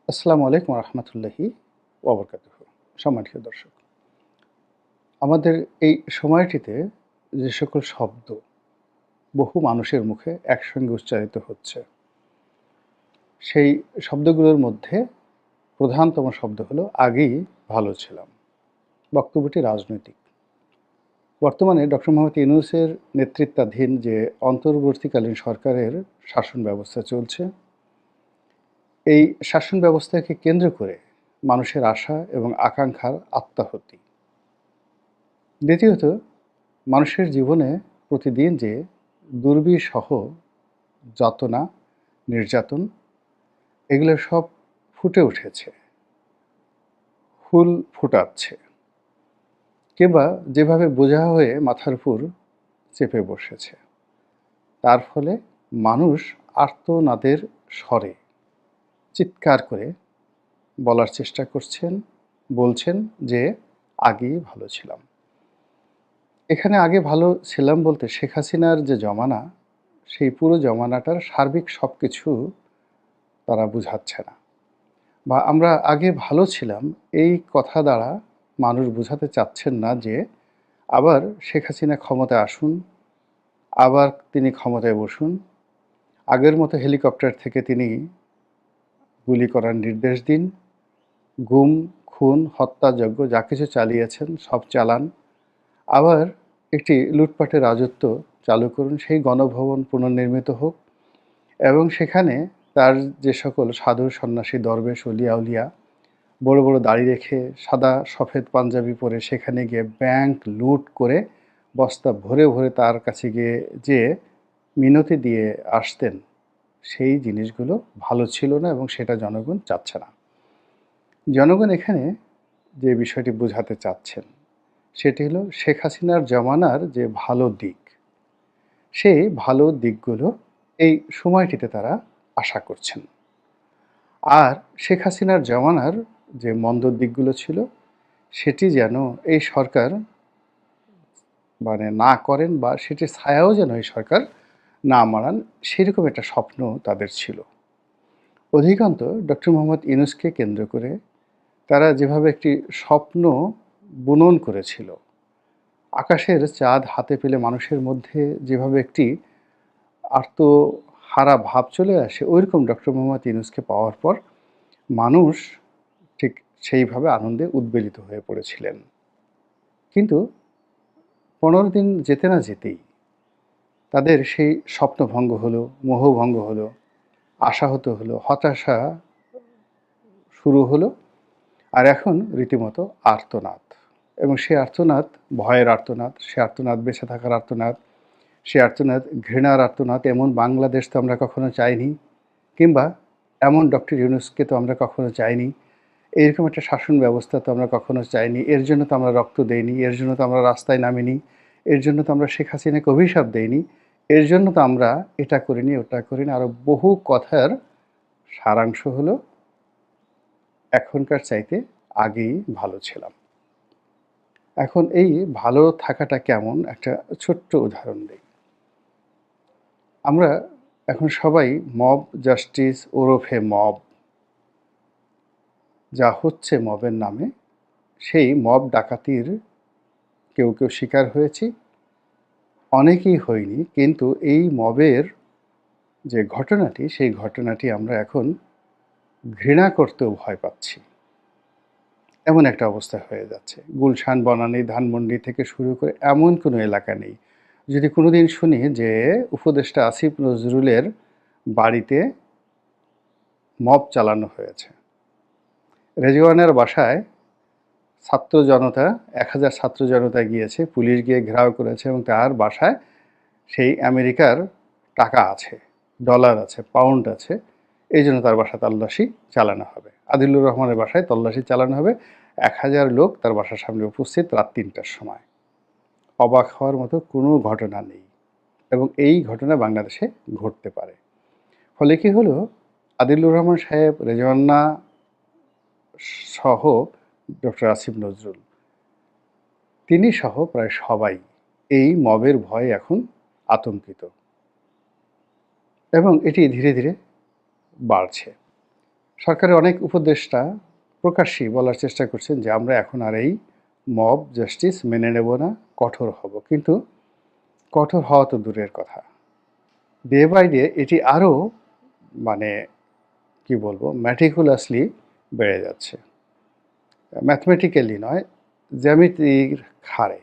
আসসালামু আলাইকুম রহমতুল্লাহি ওবরকাতুহ। সম্মানিত দর্শক, আমাদের এই সময়টিতে যে সকল শব্দ বহু মানুষের মুখে একসঙ্গে উচ্চারিত হচ্ছে, সেই শব্দগুলোর মধ্যে প্রধানতম শব্দ হলো আগেই ভালো ছিলাম। বক্তব্যটি রাজনৈতিক। বর্তমানে ডক্টর মোহাম্মদ ইউনূসের নেতৃত্বাধীন যে অন্তর্বর্তীকালীন সরকারের শাসন ব্যবস্থা চলছে, এই শাসন ব্যবস্থাকে কেন্দ্র করে মানুষের আশা এবং আকাঙ্ক্ষার আত্মাহুতি। দ্বিতীয়ত, মানুষের জীবনে প্রতিদিন যে দুর্বিষহ যাতনা, নির্যাতন, এগুলো সব ফুটে উঠেছে, ফুল ফুটাচ্ছে, কিংবা যেভাবে বোঝা হয়ে মাথার উপর চেপে বসেছে। তার ফলে মানুষ আর্তনাদের স্বরে চিৎকার করে বলার চেষ্টা করছেন, বলছেন যে আগেই ভালো ছিলাম। এখানে আগে ভালো ছিলাম বলতে শেখ হাসিনার যে জমানা, সেই পুরো জমানাটার সার্বিক সব কিছু তারা বুঝাচ্ছে না। বা আমরা আগে ভালো ছিলাম, এই কথা দ্বারা মানুষ বুঝাতে চাচ্ছেন না যে আবার শেখ হাসিনা ক্ষমতায় আসুন, আবার তিনি ক্ষমতায় বসুন, আগের মতো হেলিকপ্টার থেকে তিনি গুলি করার নির্দেশ দিন, গুম, খুন, হত্যাযজ্ঞ যা কিছু চালিয়েছেন সব চালান, আবার একটি লুটপাটের রাজত্ব চালু করুন, সেই গণভবন পুনর্নির্মিত হোক এবং সেখানে তার যে সকল সাধু সন্ন্যাসী, দরবেশ, অলিয়া উলিয়া বড় বড় দাড়ি রেখে সাদা সফেদ পাঞ্জাবি পরে সেখানে গিয়ে ব্যাংক লুট করে বস্তা ভরে ভরে তার কাছে গিয়ে যে মিনতি দিয়ে আসতেন, সেই জিনিসগুলো ভালো ছিল না এবং সেটা জনগণ চাচ্ছে না। জনগণ এখানে যে বিষয়টি বোঝাতে চাচ্ছেন সেটি হলো শেখ হাসিনার জমানার যে ভালো দিক, সেই ভালো দিকগুলো এই সময়টিতে তারা আশা করছেন। আর শেখ হাসিনার জমানার যে মন্দ দিকগুলো ছিল, সেটি যেন এই সরকার না করেন বা সেটির ছায়াও যেন এই সরকার না মাড়ান, সেরকম একটা স্বপ্ন তাদের ছিল। অধিকান্ত ডক্টর মোহাম্মদ ইউনূসকে কেন্দ্র করে তারা যেভাবে একটি স্বপ্ন বুনন করেছিল, আকাশের চাঁদ হাতে পেলে মানুষের মধ্যে যেভাবে একটি আর্তহারা ভাব চলে আসে, ওইরকম ডক্টর মোহাম্মদ ইউনূসকে পাওয়ার পর মানুষ ঠিক সেইভাবে আনন্দে উদ্বেলিত হয়ে পড়েছিলেন। কিন্তু ১৫ দিন যেতে না যেতেই তাদের সেই স্বপ্নভঙ্গ হলো, মোহভঙ্গ হলো, আশাহত হলো, হতাশা শুরু হলো, আর এখন রীতিমতো আর্তনাদ। এবং সে আর্তনাদ ভয়ের আর্তনাদ, সে আর্তনাদ বেঁচে থাকার আর্তনাদ, সে আর্তনাদ ঘৃণার আর্তনাদ। এমন বাংলাদেশ তো আমরা কখনো চাইনি, কিংবা এমন ডক্টর ইউনূসকে তো আমরা কখনো চাইনি, এরকম একটা শাসন ব্যবস্থা তো আমরা কখনো চাইনি। এর জন্য তো আমরা রক্ত দেইনি, এর জন্য তো আমরা রাস্তায় নামিনি, এর জন্য তো আমরা শেখ হাসিনাকে অভিশাপ দেইনি, এর জন্য তো আমরা এটা করিনি, ওটা করিনি। আরও বহু কথার সারাংশ হলো এখনকার চাইতে আগেই ভালো ছিলাম। এখন এই ভালো থাকাটা কেমন, একটা ছোট্ট উদাহরণ দিই। আমরা এখন সবাই মব জাস্টিস ওরফে মব, যা হচ্ছে মবের নামে, সেই মব ডাকাতির কেউ কেউ শিকার হয়েছি, অনেকেই হইনি। কিন্তু এই মবের যে ঘটনাটি, সেই ঘটনাটি আমরা এখন ঘৃণা করতেও ভয় পাচ্ছি, এমন একটা অবস্থা হয়ে যাচ্ছে। গুলশান, বনানী, ধানমন্ডি থেকে শুরু করে এমন কোনো এলাকা নেই, যদি কোনোদিন শুনি যে উপদেষ্টা আসিফ নজরুলের বাড়িতে মব চালানো হয়েছে। রেজওয়ানের বাসায় ছাত্র জনতা, ১,০০০ ছাত্র জনতা গিয়েছে, পুলিশ গিয়ে ঘেরাও করেছে এবং তার বাসায় সেই আমেরিকার টাকা আছে, ডলার আছে, পাউন্ড আছে, এই জন্য তার বাসা তল্লাশি চালানো হবে। আদিলুর রহমানের বাসায় তল্লাশি চালানো হবে, ১,০০০ লোক তার বাসার সামনে উপস্থিত রাত ৩টার সময়। অবাক হওয়ার মতো কোনো ঘটনা নেই এবং এই ঘটনা বাংলাদেশে ঘটতে পারে। ফলে কি হলো, আদিলুর রহমান সাহেব, রেজওয়ানা সহ ডক্টর আসিফ নজরুল, তিনি সহ প্রায় সবাই এই মবের ভয়ে এখন আতঙ্কিত এবং এটি ধীরে ধীরে বাড়ছে। সরকারের অনেক উপদেষ্টা প্রকাশ্যেই বলার চেষ্টা করছেন যে আমরা এখন আর এই মব জাস্টিস মেনে নেব না, কঠোর হব। কিন্তু কঠোর হওয়া তো দূরের কথা, ডে বাই ডে এটি আরও মানে কি বলবো ম্যাটিকুলাসলি বেড়ে যাচ্ছে। ম্যাথমেটিক্যালি নয়, জ্যামিতির হারে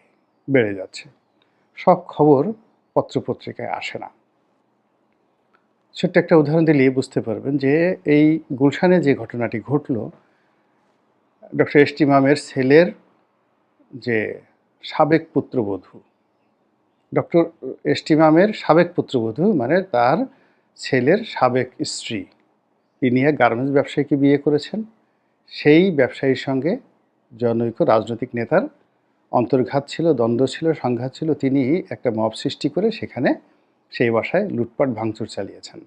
বেড়ে যাচ্ছে। সব খবর পত্রপত্রিকায় আসে না। ছোট্ট একটা উদাহরণ দিলেই বুঝতে পারবেন যে এই গুলশানে যে ঘটনাটি ঘটল, ডক্টর এস টি ইমামের ছেলের যে সাবেক পুত্রবধূ, ডক্টর এস টি ইমামের সাবেক পুত্রবধূ মানে তার ছেলের সাবেক স্ত্রী, তিনি এক গার্মেন্টস ব্যবসায়ীকে বিয়ে করেছেন। সেই ব্যবসায়ীর সঙ্গে জনৈক রাজনৈতিক নেতার অন্তর্ঘাত ছিল, দ্বন্দ্ব ছিল, সংঘাত ছিল। তিনি একটা মব সৃষ্টি করে সেখানে সেই বাসায় লুটপাট ভাঙচুর চালিয়েছেন।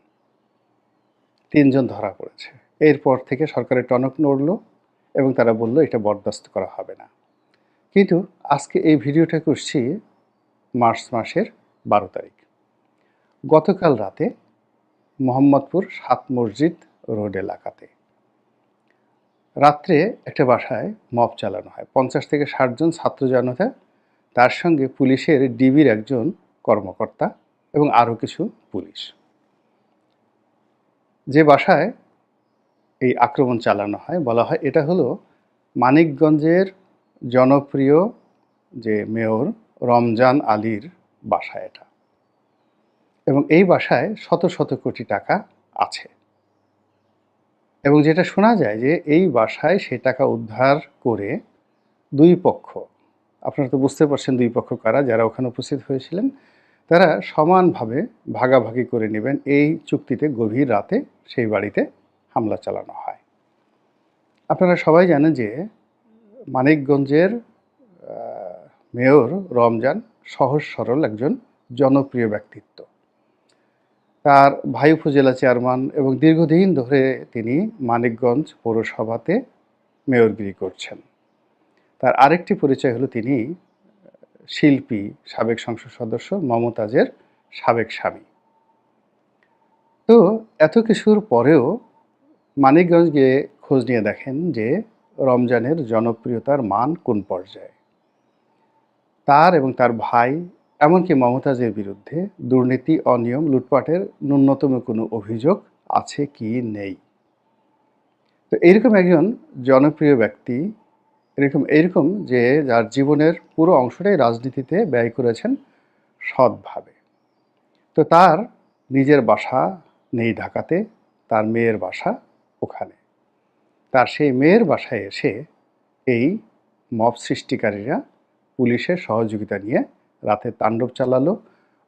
৩ জন ধরা পড়েছে। এরপর থেকে সরকারের টনক নড়ল এবং তারা বলল এটা বরদাস্ত করা হবে না। কিন্তু আজকে এই ভিডিওটা করছি মার্চ মাসের ১২ তারিখ। গতকাল রাতে মোহাম্মদপুর ৭ মসজিদ রোড এলাকাতে রাত্রে একটা বাসায় মব চালানো হয়। ৫০ থেকে ৬০ জন ছাত্র জনতা, তার সঙ্গে পুলিশের ডিবির একজন কর্মকর্তা এবং আরও কিছু পুলিশ। যে বাসায় এই আক্রমণ চালানো হয় বলা হয় এটা হলো মানিকগঞ্জের জনপ্রিয় যে মেয়র রমজান আলীর বাসা এটা, এবং এই বাসায় শত শত কোটি টাকা আছে। এবং যেটা শোনা যায় যে এই বাসায় সে টাকা উদ্ধার করে দুই পক্ষ, আপনারা তো বুঝতে পারছেন দুই পক্ষ কারা, যারা ওখানে উপস্থিত হয়েছিলেন তারা সমানভাবে ভাগাভাগি করে নেবেন এই চুক্তিতে গভীর রাতে সেই বাড়িতে হামলা চালানো হয়। আপনারা সবাই জানেন যে মানিকগঞ্জের মেয়র রমজান সহজ সরল একজন জনপ্রিয় ব্যক্তিত্ব। তার ভাই উপজেলা চেয়ারম্যান এবং দীর্ঘদিন ধরে তিনি মানিকগঞ্জ পৌরসভাতে মেয়রগিরি করছেন। তার আরেকটি পরিচয় হলো তিনি শিল্পী, সাবেক সংসদ সদস্য মমতাজের সাবেক স্বামী। তো এত কিছুর পরেও মানিকগঞ্জ গিয়ে খোঁজ নিয়ে দেখেন যে রমজানের জনপ্রিয়তার মান কোন পর্যায়ে। তার এবং তার ভাই এমনকি মমতাজের বিরুদ্ধে দুর্নীতি, অনিয়ম, লুটপাটের ন্যূনতম কোনো অভিযোগ আছে কি নেই। তো এইরকম একজন জনপ্রিয় ব্যক্তি, এইরকম যে যার জীবনের পুরো অংশটাই রাজনীতিতে ব্যয় করেছেন সৎভাবে। তো তার নিজের বাসা নেই ঢাকাতে, তার মেয়ের বাসা ওখানে। তার সেই মেয়ের বাসায় এসে এই মব সৃষ্টিকারীরা পুলিশের সহযোগিতা নিয়ে রাতে তাণ্ডব চালালো।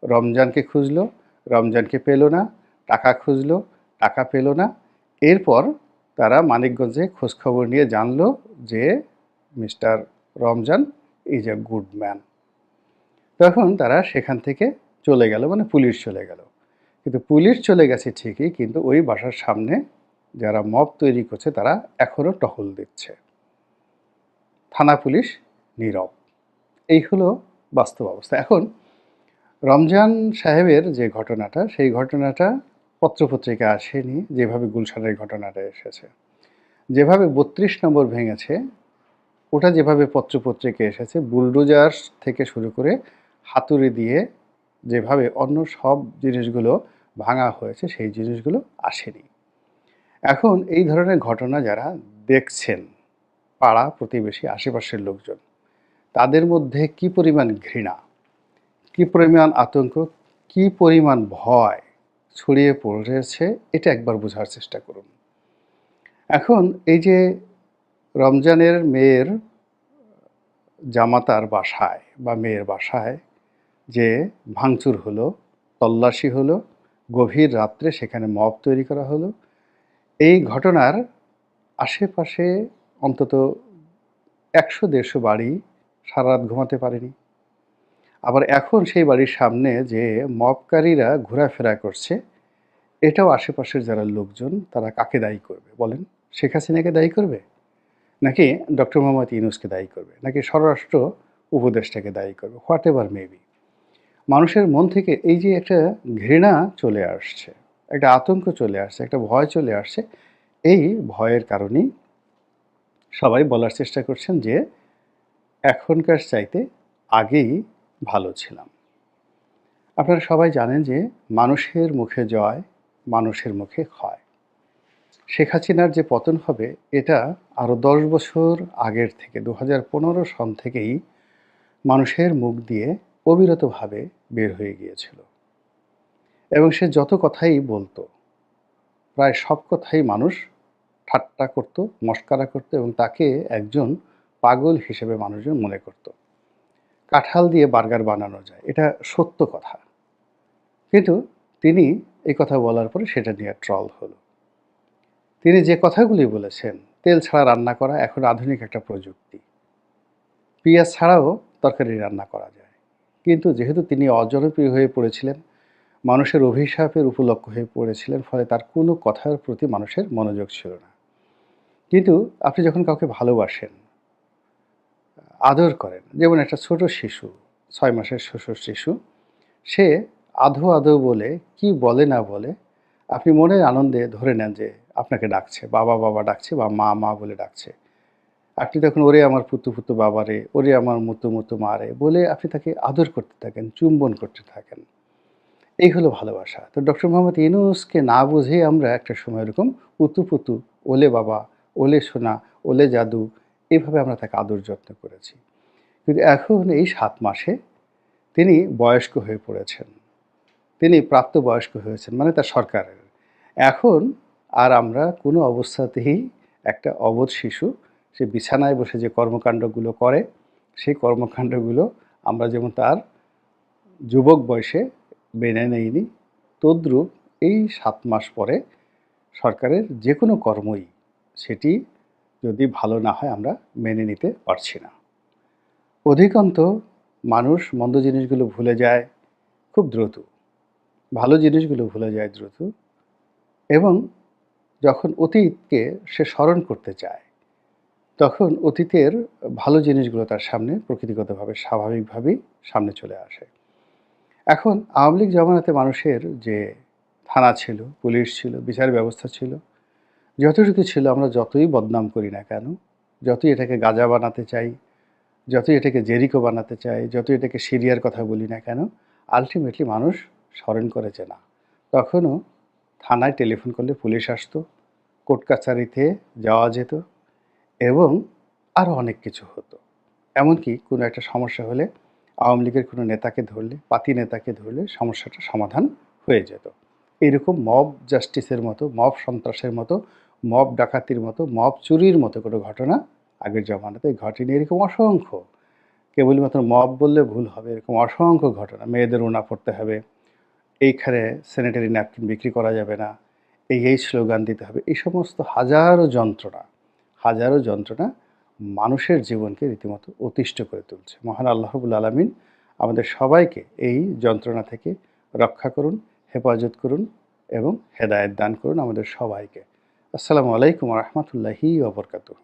রমজানকে খুঁজলো, রমজানকে পেল না। টাকা খুঁজলো, টাকা পেল না। এরপর তারা মানিকগঞ্জে খোঁজখবর নিয়ে জানলো যে mister Ramzan is a good man. তখন তারা সেখান থেকে চলে গেল, মানে পুলিশ চলে গেল। কিন্তু পুলিশ চলে গেছে ঠিকই, কিন্তু ওই বাসার সামনে যারা মব তৈরি করছে তারা এখনও টহল দিচ্ছে। থানা পুলিশ নীরব। এই হলো বাস্তব অবস্থা। এখন রমজান সাহেবের যে ঘটনাটা, সেই ঘটনাটা পত্রপত্রিকা আসেনি যেভাবে গুলশানের ঘটনাটা এসেছে। যেভাবে ৩২ নম্বর ভেঙেছে ওটা যেভাবে পত্রপত্রিকায় এসেছে, বুলডোজার থেকে শুরু করে হাতুড়ি দিয়ে যেভাবে অন্য সব জিনিসগুলো ভাঙা হয়েছে সেই জিনিসগুলো আসেনি। এখন এই ধরনের ঘটনা যারা দেখছেন, পাড়া প্রতিবেশী আশেপাশের লোকজন, তাদের মধ্যে কি পরিমাণ ঘৃণা, কি পরিমাণ আতঙ্ক, কি পরিমাণ ভয় ছড়িয়ে পড়েছে এটা একবার বোঝার চেষ্টা করুন। এখন এই যে রমজানের মেয়ের জামাতার বাসায় বা মেয়ের বাসায় যে ভাঙচুর হলো, তল্লাশি হলো, গভীর রাত্রে সেখানে মব তৈরি করা হলো, এই ঘটনার আশেপাশে অন্তত ১০০-১৫০ বাড়ি সারা রাত ঘুমাতে পারেনি। আবার এখন সেই বাড়ির সামনে যে মবকারীরা ঘোরাফেরা করছে, এটাও আশেপাশের যারা লোকজন তারা কাকে দায়ী করবে বলেন? শেখ হাসিনাকে দায়ী করবে, নাকি ডক্টর মোহাম্মদ ইউনূসকে দায়ী করবে, নাকি স্বরাষ্ট্র উপদেষ্টাকে দায়ী করবে? হোয়াট এভার মেবি, মানুষের মন থেকে এই যে একটা ঘৃণা চলে আসছে, একটা আতঙ্ক চলে আসছে, একটা ভয় চলে আসছে, এই ভয়ের কারণেই সবাই বলার চেষ্টা করছেন যে এখনকার চাইতে আগেই ভালো ছিলাম। আপনারা সবাই জানেন যে মানুষের মুখে জয়, মানুষের মুখে ক্ষয়। শেখ হাসিনার যে পতন হবে এটা আরও ১০ বছর আগের থেকে ২০১৫ সন থেকেই মানুষের মুখ দিয়ে অবিরতভাবে বের হয়ে গিয়েছিল এবং সে যত কথাই বলতো, প্রায় সব কথাই মানুষ ঠাট্টা করত, মশকরা করত এবং তাকে একজন পাগল হিসেবে মানুষজন মনে করত। কাঁঠাল দিয়ে বার্গার বানানো যায়, এটা সত্য কথা। কিন্তু তিনি এই কথা বলার পরে সেটা নিয়ে ট্রল হলো। তিনি যে কথাগুলি বলেছেন, তেল ছাড়া রান্না করা এখন আধুনিক একটা প্রযুক্তি। পেঁয়াজ ছাড়াও তরকারি রান্না করা যায়। কিন্তু যেহেতু তিনি অজনপ্রিয় হয়ে পড়েছিলেন, মানুষের অভিশাপের উপলক্ষ হয়ে পড়েছিলেন, ফলে তার কোনো কথার প্রতি মানুষের মনোযোগ ছিল না। কিন্তু আপনি যখন কাউকে ভালোবাসেন, আদর করেন, যেমন একটা ছোট শিশু, ৬ মাসের শিশু, সে আধো, আধো বলে কি বলে না বলে আপনি মনের আনন্দে ধরে নেন যে আপনাকে ডাকছে, বাবা, বাবা ডাকছে বা মা, মা বলে ডাকছে। আপনি তখন ওরে আমার পুতু, পুতু বাবারে, ওরে আমার মুতু, মুতু মারে বলে আপনি তাকে আদর করতে থাকেন, চুম্বন করতে থাকেন। এই হলো ভালোবাসা। তো ডক্টর মোহাম্মদ ইউনূসকে না বুঝেই আমরা একটা সময় এরকম উতু পুতু, ওলে বাবা, ওলে সোনা, ওলে জাদু এভাবে আমরা তাকে আদর যত্ন করেছি। কিন্তু এখন এই ৭ মাসে তিনি বয়স্ক হয়ে পড়েছেন। তিনি প্রাপ্তবয়স্ক হয়েছেন, মানে তার সরকারের। এখন আর আমরা কোনো অবস্থাতেই একটা অবোধ শিশু সে বিছানায় বসে যে কর্মকাণ্ডগুলো করে, সেই কর্মকাণ্ডগুলো আমরা যেমন তার যুবক বয়সে মেনে নেইনি, তদ্রূপ এই ৭ মাস পরে সরকারের যে কোনো কর্মই সেটি যদি ভালো না হয় আমরা মেনে নিতে পারছি না। অধিকাংশ মানুষ মন্দ জিনিসগুলো ভুলে যায় খুব দ্রুত, ভালো জিনিসগুলো ভুলে যায় দ্রুত এবং যখন অতীতকে সে স্মরণ করতে চায়, তখন অতীতের ভালো জিনিসগুলো তার সামনে প্রকৃতিগতভাবে স্বাভাবিকভাবেই সামনে চলে আসে। এখন আওয়ামী লীগ জমানাতে মানুষের যে থানা ছিল, পুলিশ ছিল, বিচার ব্যবস্থা ছিল, যতটুকু ছিল আমরা যতই বদনাম করি না কেন, যতই এটাকে গাঁজা বানাতে চাই, যতই এটাকে জেরিকো বানাতে চাই, যতই এটাকে সিরিয়ার কথা বলি না কেন, আল্টিমেটলি মানুষ স্মরণ করেছে না। তখনও থানায় টেলিফোন করলে পুলিশ আসতো, কোর্ট কাছারিতে যাওয়া যেত এবং আরও অনেক কিছু হতো। এমনকি কোনো একটা সমস্যা হলে আওয়ামী লীগের কোনো নেতাকে ধরলে, পাতি নেতাকে ধরলে সমস্যাটা সমাধান হয়ে যেত। এরকম মব জাস্টিসের মতো, মব সন্ত্রাসের মতো, মব ডাকাতির মতো, মব চুরির মতো কোনো ঘটনা আগের জমানাতে ঘটেনি। এরকম অসংখ্য, কেবলমাত্র মব বললে ভুল হবে, এরকম অসংখ্য ঘটনা। মেয়েদের ওড়না পড়তে হবে, এইখানে স্যানিটারি ন্যাপকিন বিক্রি করা যাবে না, এই স্লোগান দিতে হবে। এই সমস্ত হাজারো যন্ত্রণা মানুষের জীবনকে রীতিমতো অতিষ্ঠ করে তুলছে। মহান আল্লাহ রাব্বুল আলামিন আমাদের সবাইকে এই যন্ত্রণা থেকে রক্ষা করুন, হেফাজত করুন এবং হেদায়েত দান করুন আমাদের সবাইকে। আসসালামু আলাইকুম ওয়া রাহমাতুল্লাহি ওয়া বারাকাতুহু।